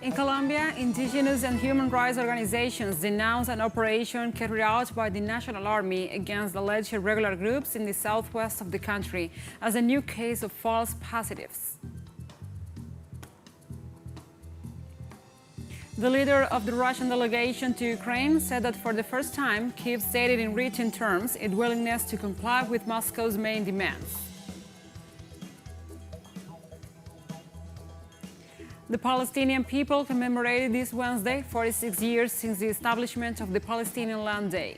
In Colombia, indigenous and human rights organizations denounce an operation carried out by the National Army against alleged irregular groups in the southwest of the country as a new case of false positives. The leader of the Russian delegation to Ukraine said that for the first time, Kyiv stated in written terms its willingness to comply with Moscow's main demands. The Palestinian people commemorated this Wednesday 46 years since the establishment of the Palestinian Land Day.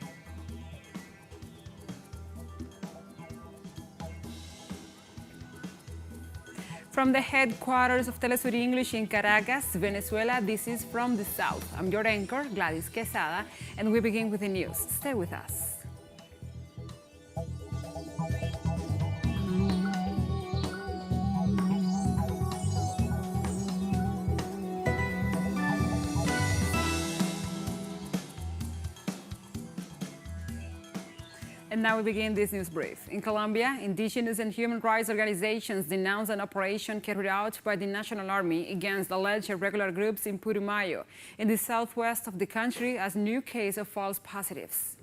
From the headquarters of TeleSUR English in Caracas, Venezuela, this is From the South. I'm your anchor, Gladys Quesada, and we begin with the news. Stay with us. And now we begin this news brief. In Colombia, indigenous and human rights organizations denounce an operation carried out by the National Army against alleged irregular groups in Putumayo, in the southwest of the country, as a new case of false positives.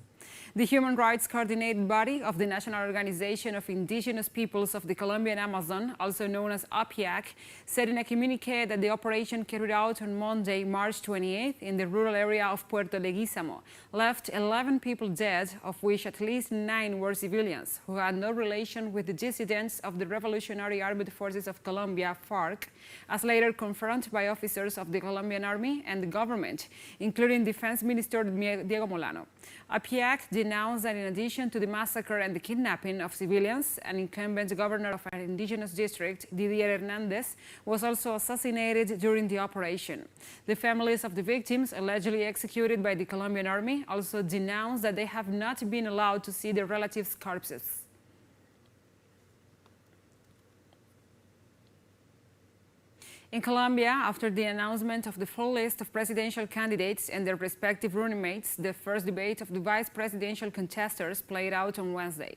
The human rights coordinated body of the National Organization of Indigenous Peoples of the Colombian Amazon, also known as APIAC, said in a communique that the operation carried out on Monday, March 28th, in the rural area of Puerto Leguizamo, left 11 people dead, of which at least 9 were civilians who had no relation with the dissidents of the Revolutionary Armed Forces of Colombia, FARC, as later confirmed by officers of the Colombian Army and the government, including Defense Minister Diego Molano. APIAC denounced that in addition to the massacre and the kidnapping of civilians, an incumbent governor of an indigenous district, Didier Hernandez, was also assassinated during the operation. The families of the victims, allegedly executed by the Colombian Army, also denounced that they have not been allowed to see their relatives' corpses. In Colombia, after the announcement of the full list of presidential candidates and their respective running mates, the first debate of the vice presidential contestants played out on Wednesday.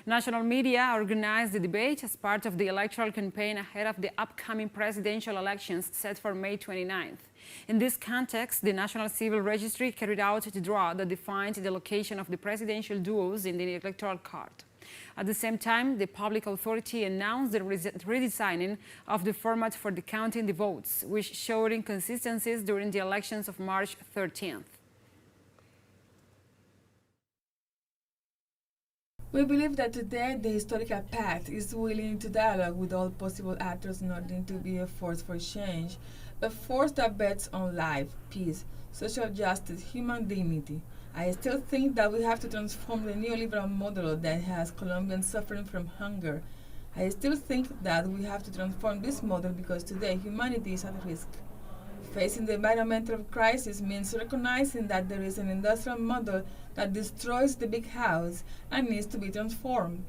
National media organized the debate as part of the electoral campaign ahead of the upcoming presidential elections set for May 29th. In this context, the National Civil Registry carried out a draw that defined the location of the presidential duos in the electoral card. At the same time, the public authority announced the redesigning of the format for the counting the votes, which showed inconsistencies during the elections of March 13th. We believe that today the historical pact is willing to dialogue with all possible actors in order to be a force for change, a force that bets on life, peace, social justice, human dignity. I still think that we have to transform the neoliberal model that has Colombians suffering from hunger. I still think that we have to transform this model because today humanity is at risk. Facing the environmental crisis means recognizing that there is an industrial model that destroys the big house and needs to be transformed.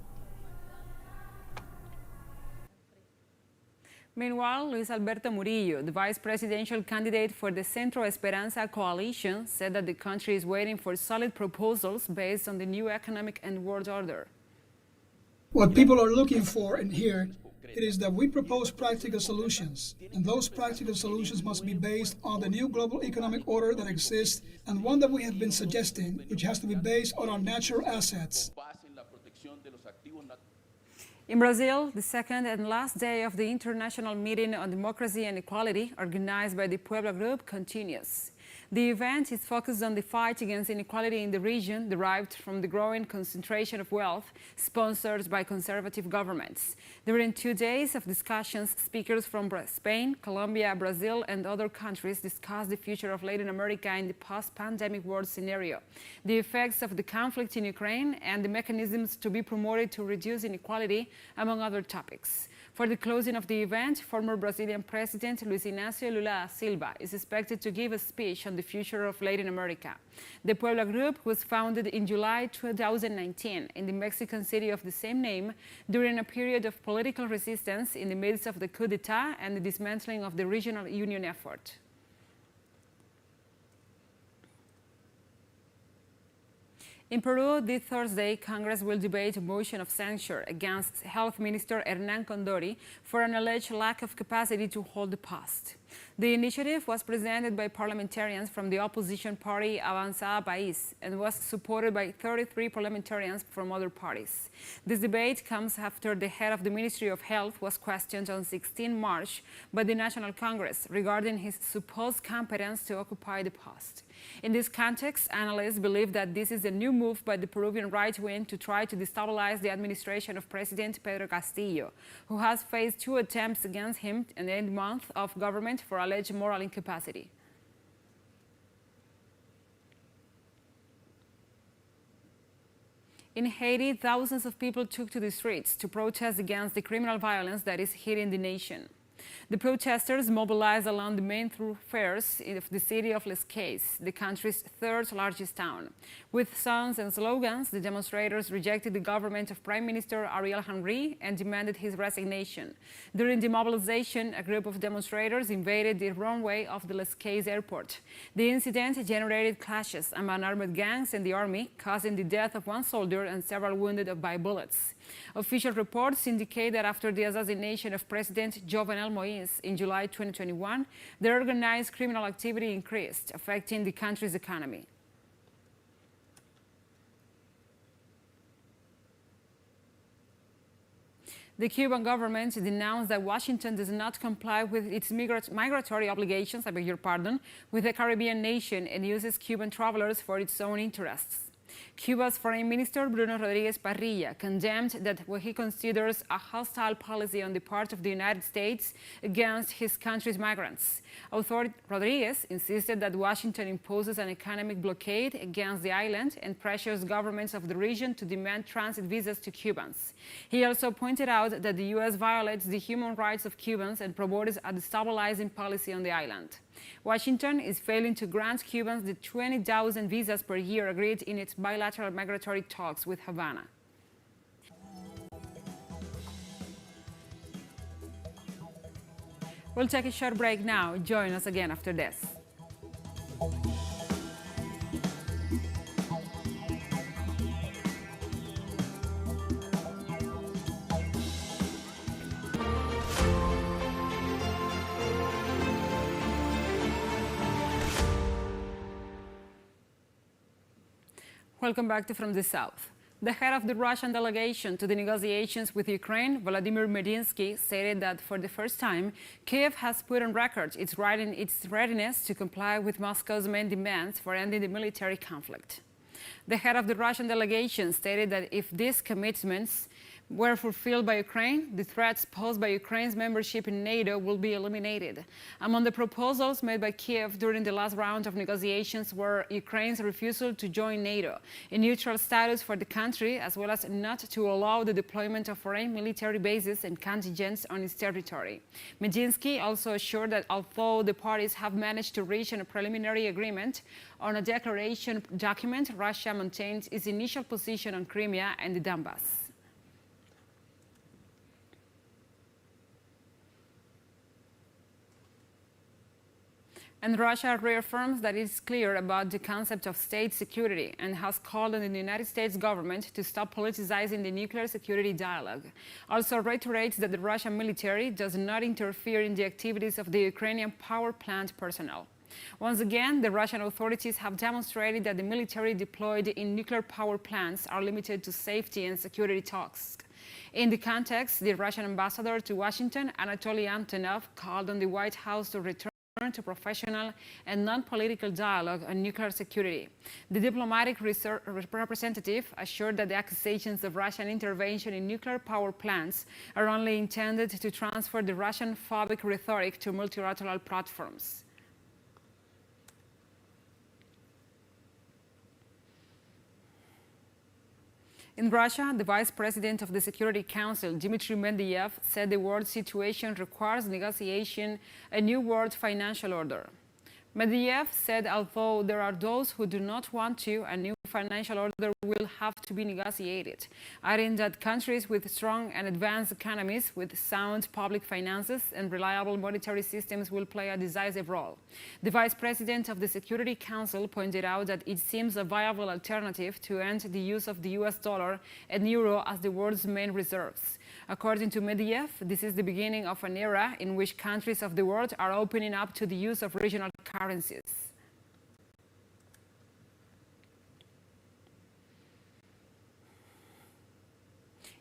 Meanwhile, Luis Alberto Murillo, the vice presidential candidate for the Centro Esperanza coalition, said that the country is waiting for solid proposals based on the new economic and world order. What people are looking for and here, it is that we propose practical solutions, and those practical solutions must be based on the new global economic order that exists and one that we have been suggesting, which has to be based on our natural assets. In Brazil, the second and last day of the International Meeting on Democracy and Equality, organized by the Puebla Group, continues. The event is focused on the fight against inequality in the region derived from the growing concentration of wealth sponsored by conservative governments. During 2 days of discussions, speakers from Spain, Colombia, Brazil, and other countries discussed the future of Latin America in the post-pandemic world scenario, the effects of the conflict in Ukraine, and the mechanisms to be promoted to reduce inequality, among other topics. For the closing of the event, former Brazilian President Luiz Inácio Lula da Silva is expected to give a speech on the future of Latin America. The Puebla Group was founded in July 2019 in the Mexican city of the same name during a period of political resistance in the midst of the coup d'etat and the dismantling of the regional union effort. In Peru, this Thursday, Congress will debate a motion of censure against Health Minister Hernán Condori for an alleged lack of capacity to hold the post. The initiative was presented by parliamentarians from the opposition party Avanzada País and was supported by 33 parliamentarians from other parties. This debate comes after the head of the Ministry of Health was questioned on 16 March by the National Congress regarding his supposed competence to occupy the post. In this context, analysts believe that this is a new move by the Peruvian right wing to try to destabilize the administration of President Pedro Castillo, who has faced 2 attempts against him in the 8th month of government for alleged moral incapacity. In Haiti, thousands of people took to the streets to protest against the criminal violence that is hitting the nation. The protesters mobilized along the main thoroughfares of the city of Les Cayes, the country's 3rd largest town. With songs and slogans, the demonstrators rejected the government of Prime Minister Ariel Henry and demanded his resignation. During the mobilization, a group of demonstrators invaded the runway of the Les Cayes airport. The incident generated clashes among armed gangs and the army, causing the death of 1 soldier and several wounded by bullets. Official reports indicate that after the assassination of President Jovenel Moïse in July 2021, the organized criminal activity increased, affecting the country's economy. The Cuban government denounced that Washington does not comply with its migratory obligations, with the Caribbean nation and uses Cuban travelers for its own interests. Cuba's Foreign Minister Bruno Rodríguez Parrilla condemned that what he considers a hostile policy on the part of the United States against his country's migrants. Rodríguez insisted that Washington imposes an economic blockade against the island and pressures governments of the region to demand transit visas to Cubans. He also pointed out that the U.S. violates the human rights of Cubans and promotes a destabilizing policy on the island. Washington is failing to grant Cubans the 20,000 visas per year agreed in its bilateral migratory talks with Havana. We'll take a short break now. Join us again after this. Welcome back to From the South. The head of the Russian delegation to the negotiations with Ukraine, Vladimir Medinsky, stated that for the first time, Kiev has put on record its readiness to comply with Moscow's main demands for ending the military conflict. The head of the Russian delegation stated that if these commitments were fulfilled by Ukraine, the threats posed by Ukraine's membership in NATO will be eliminated. Among the proposals made by Kiev during the last round of negotiations were Ukraine's refusal to join NATO, a neutral status for the country, as well as not to allow the deployment of foreign military bases and contingents on its territory. Medinsky also assured that although the parties have managed to reach a preliminary agreement on a declaration document, Russia maintains its initial position on Crimea and the Donbass. And Russia reaffirms that it is clear about the concept of state security and has called on the United States government to stop politicizing the nuclear security dialogue. Also reiterates that the Russian military does not interfere in the activities of the Ukrainian power plant personnel. Once again, the Russian authorities have demonstrated that the military deployed in nuclear power plants are limited to safety and security talks. In the context, the Russian ambassador to Washington, Anatoly Antonov, called on the White House to return to professional and non-political dialogue on nuclear security. The diplomatic representative assured that the accusations of Russian intervention in nuclear power plants are only intended to transfer the Russian-phobic rhetoric to multilateral platforms. In Russia, the vice president of the Security Council, Dmitry Medvedev, said the world situation requires negotiation a new world financial order. Medvedev said although there are those who do not want to, a new financial order will have to be negotiated, adding that countries with strong and advanced economies with sound public finances and reliable monetary systems will play a decisive role. The vice president of the Security Council pointed out that it seems a viable alternative to end the use of the US dollar and euro as the world's main reserves. According to Medvedev, this is the beginning of an era in which countries of the world are opening up to the use of regional currencies.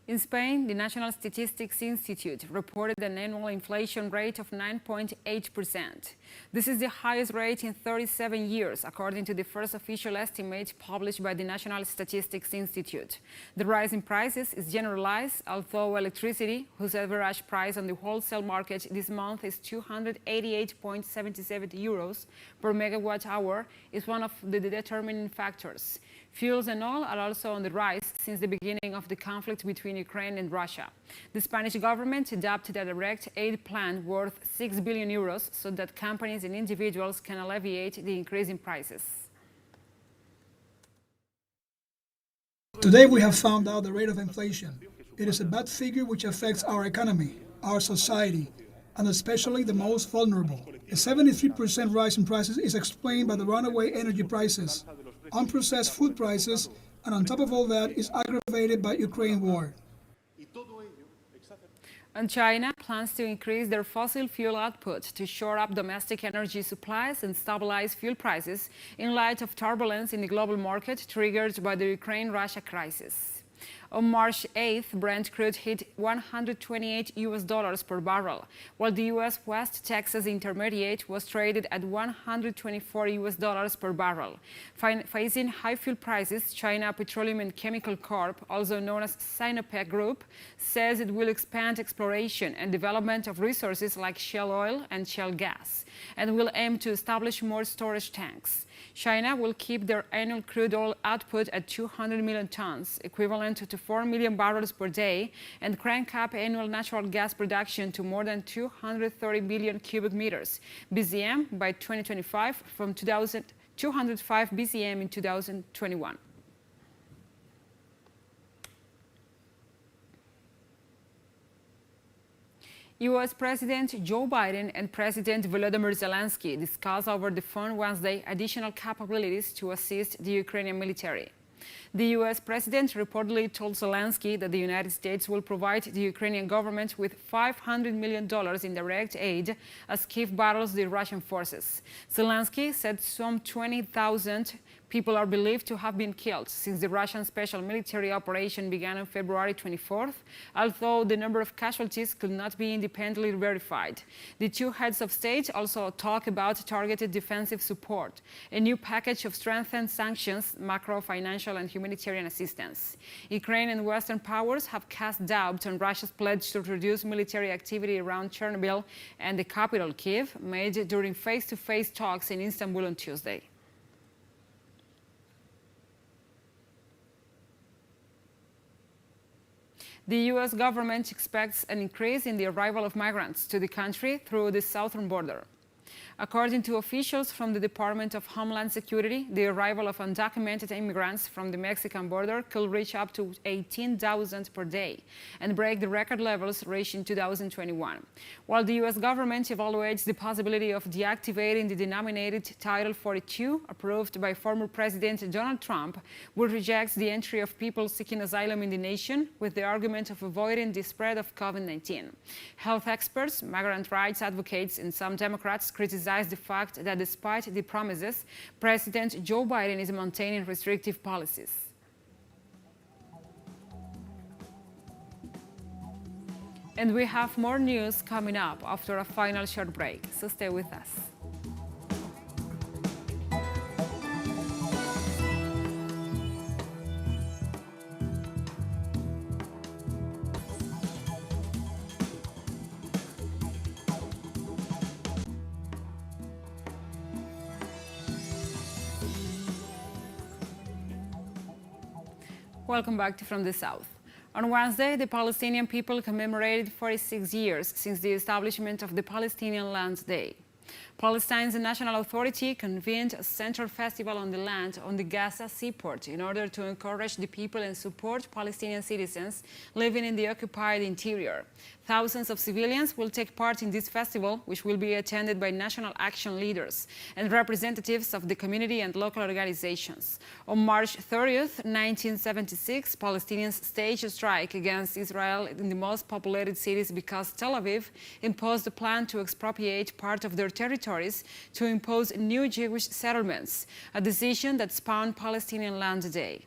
In Spain, the National Statistics Institute reported an annual inflation rate of 9.8%. This is the highest rate in 37 years, according to the first official estimate published by the National Statistics Institute. The rise in prices is generalized, although electricity, whose average price on the wholesale market this month is 288.77 euros per megawatt hour, is one of the determining factors. Fuels and oil are also on the rise since the beginning of the conflict between Ukraine and Russia. The Spanish government adopted a direct aid plan worth 6 billion euros so that companies and individuals can alleviate the increase in prices. Today we have found out the rate of inflation. It is a bad figure which affects our economy, our society, and especially the most vulnerable. A 73% rise in prices is explained by the runaway energy prices, unprocessed food prices, and on top of all that is aggravated by Ukraine war. And China plans to increase their fossil fuel output to shore up domestic energy supplies and stabilize fuel prices in light of turbulence in the global market triggered by the Ukraine-Russia crisis. On March 8th, Brent crude hit $128 per barrel, while the U.S. West Texas Intermediate was traded at $124 per barrel. Facing high fuel prices, China Petroleum and Chemical Corp, also known as Sinopec Group, says it will expand exploration and development of resources like shale oil and shale gas, and will aim to establish more storage tanks. China will keep their annual crude oil output at 200 million tons, equivalent to 4 million barrels per day, and crank up annual natural gas production to more than 230 billion cubic meters BCM by 2025 from 205 BCM in 2021. U.S. President Joe Biden and President Volodymyr Zelensky discussed over the phone Wednesday additional capabilities to assist the Ukrainian military. The U.S. president reportedly told Zelensky that the United States will provide the Ukrainian government with $500 million in direct aid as Kyiv battles the Russian forces. Zelensky said some 20,000 people are believed to have been killed since the Russian special military operation began on February 24th, although the number of casualties could not be independently verified. The two heads of state also talk about targeted defensive support, a new package of strengthened sanctions, macro, financial, and humanitarian assistance. Ukraine and Western powers have cast doubt on Russia's pledge to reduce military activity around Chernobyl and the capital, Kyiv, made during face-to-face talks in Istanbul on Tuesday. The U.S. government expects an increase in the arrival of migrants to the country through the southern border. According to officials from the Department of Homeland Security, the arrival of undocumented immigrants from the Mexican border could reach up to 18,000 per day and break the record levels reached in 2021. While the U.S. government evaluates the possibility of deactivating the denominated Title 42 approved by former President Donald Trump, which rejects the entry of people seeking asylum in the nation with the argument of avoiding the spread of COVID-19. Health experts, migrant rights advocates, and some Democrats criticize the fact that despite the promises, President Joe Biden is maintaining restrictive policies. And we have more news coming up after a final short break, so stay with us. Welcome back to From the South. On Wednesday, the Palestinian people commemorated 46 years since the establishment of the Palestinian Land Day. Palestine's National Authority convened a central festival on the land on the Gaza seaport in order to encourage the people and support Palestinian citizens living in the occupied interior. Thousands of civilians will take part in this festival, which will be attended by national action leaders and representatives of the community and local organizations. On March 30th, 1976, Palestinians staged a strike against Israel in the most populated cities because Tel Aviv imposed a plan to expropriate part of their territories to impose new Jewish settlements, a decision that spawned Palestinian Land Day.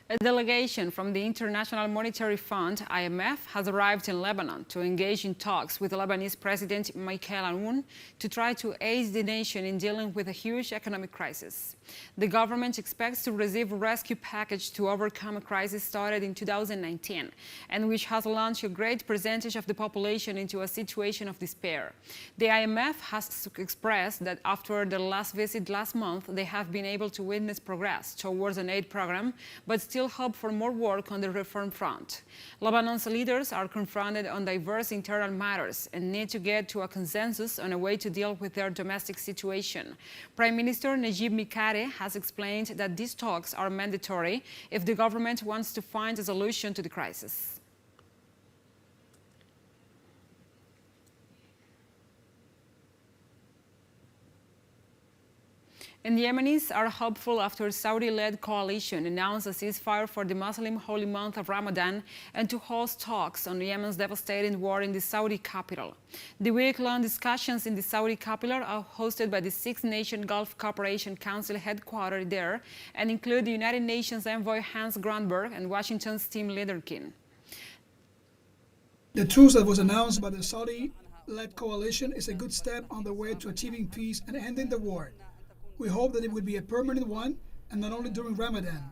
A delegation from the International Monetary Fund, IMF, has arrived in Lebanon to engage in talks with Lebanese President Michael Aoun to try to aid the nation in dealing with a huge economic crisis. The government expects to receive a rescue package to overcome a crisis started in 2019 and which has launched a great percentage of the population into a situation of despair. The IMF has expressed that after their last visit last month, they have been able to witness progress towards an aid program, but still hope for more work on the reform front. Lebanon's leaders are confronted on diverse internal matters and need to get to a consensus on a way to deal with their domestic situation. Prime Minister Najib Mikati has explained that these talks are mandatory if the government wants to find a solution to the crisis. And the Yemenis are hopeful after a Saudi-led coalition announced a ceasefire for the Muslim holy month of Ramadan and to host talks on Yemen's devastating war in the Saudi capital. The week-long discussions in the Saudi capital are hosted by the Six-Nation Gulf Cooperation Council headquartered there and include the United Nations envoy Hans Grundberg and Washington's Tim Lederkin. The truce that was announced by the Saudi-led coalition is a good step on the way to achieving peace and ending the war. We hope that it will be a permanent one, and not only during Ramadan.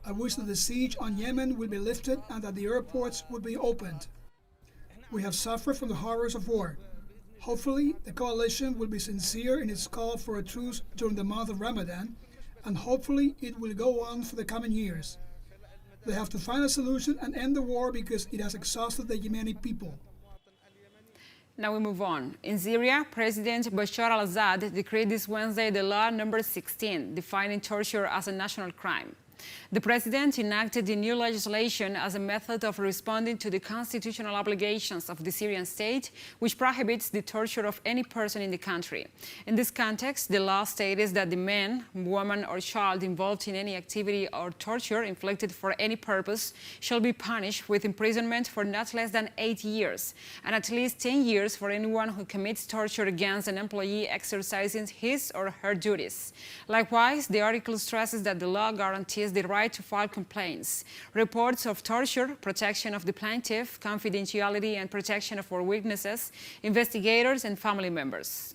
I wish that the siege on Yemen will be lifted and that the airports will be opened. We have suffered from the horrors of war. Hopefully, the coalition will be sincere in its call for a truce during the month of Ramadan, and hopefully it will go on for the coming years. They have to find a solution and end the war because it has exhausted the Yemeni people. Now we move on. In Syria, President Bashar al-Assad decreed this Wednesday the law number 16, defining torture as a national crime. The president enacted the new legislation as a method of responding to the constitutional obligations of the Syrian state, which prohibits the torture of any person in the country. In this context, the law states that the man, woman, or child involved in any activity or torture inflicted for any purpose shall be punished with imprisonment for not less than 8 years, and at least 10 years for anyone who commits torture against an employee exercising his or her duties. Likewise, the article stresses that the law guarantees the right to file complaints, reports of torture, protection of the plaintiff, confidentiality and protection for witnesses, investigators, and family members.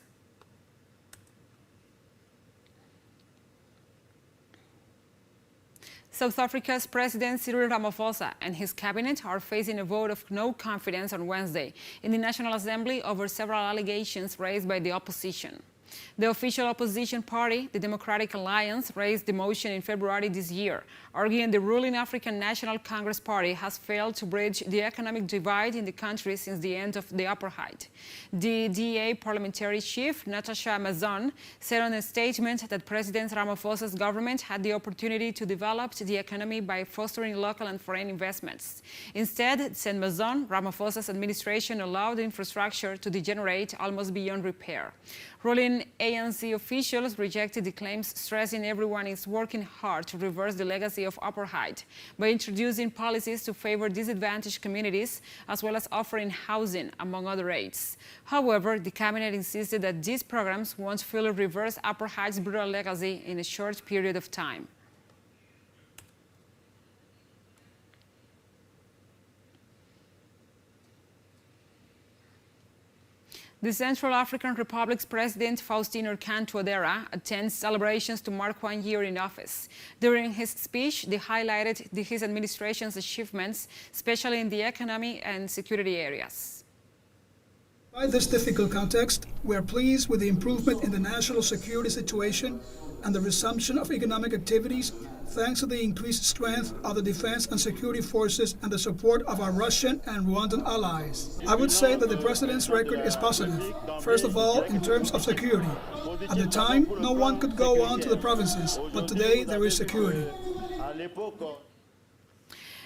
South Africa's President Cyril Ramaphosa and his cabinet are facing a vote of no confidence on Wednesday in the National Assembly over several allegations raised by the opposition. The official opposition party, the Democratic Alliance, raised the motion in February this year, arguing the ruling African National Congress Party has failed to bridge the economic divide in the country since the end of the apartheid. The DA parliamentary chief, Natasha Mazon, said in a statement that President Ramaphosa's government had the opportunity to develop the economy by fostering local and foreign investments. Instead, said Mazon, Ramaphosa's administration allowed infrastructure to degenerate almost beyond repair. Ruling ANC officials rejected the claims, stressing everyone is working hard to reverse the legacy of apartheid by introducing policies to favor disadvantaged communities, as well as offering housing, among other aids. However, the cabinet insisted that these programs won't fully reverse apartheid's brutal legacy in a short period of time. The Central African Republic's President Faustino Touadera attends celebrations to mark 1 year in office. During his speech, he highlighted his administration's achievements, especially in the economy and security areas. Despite this difficult context, we are pleased with the improvement in the national security situation and the resumption of economic activities thanks to the increased strength of the defense and security forces and the support of our Russian and Rwandan allies. I would say that the President's record is positive, first of all in terms of security. At the time, no one could go on to the provinces, but today there is security.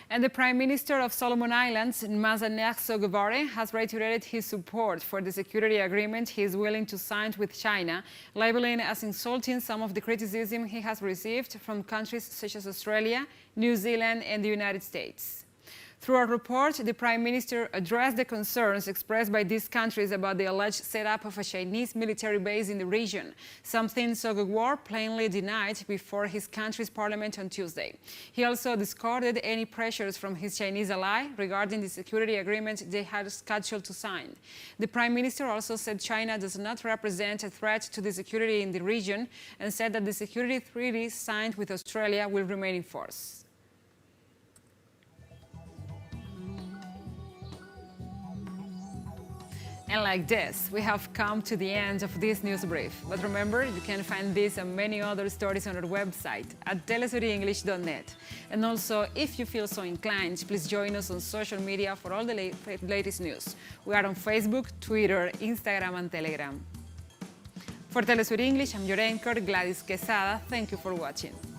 And the Prime Minister of Solomon Islands, Mazanek Sogavare, has reiterated his support for the security agreement he is willing to sign with China, labeling as insulting some of the criticism he has received from countries such as Australia, New Zealand, and the United States. Through a report, the Prime Minister addressed the concerns expressed by these countries about the alleged setup of a Chinese military base in the region, something Sogavare plainly denied before his country's parliament on Tuesday. He also discarded any pressures from his Chinese ally regarding the security agreement they had scheduled to sign. The Prime Minister also said China does not represent a threat to the security in the region and said that the security treaty signed with Australia will remain in force. And like this, we have come to the end of this news brief. But remember, you can find this and many other stories on our website at telesurenglish.net. And also, if you feel so inclined, please join us on social media for all the latest news. We are on Facebook, Twitter, Instagram, and Telegram. For TeleSUR English, I'm your anchor, Gladys Quesada. Thank you for watching.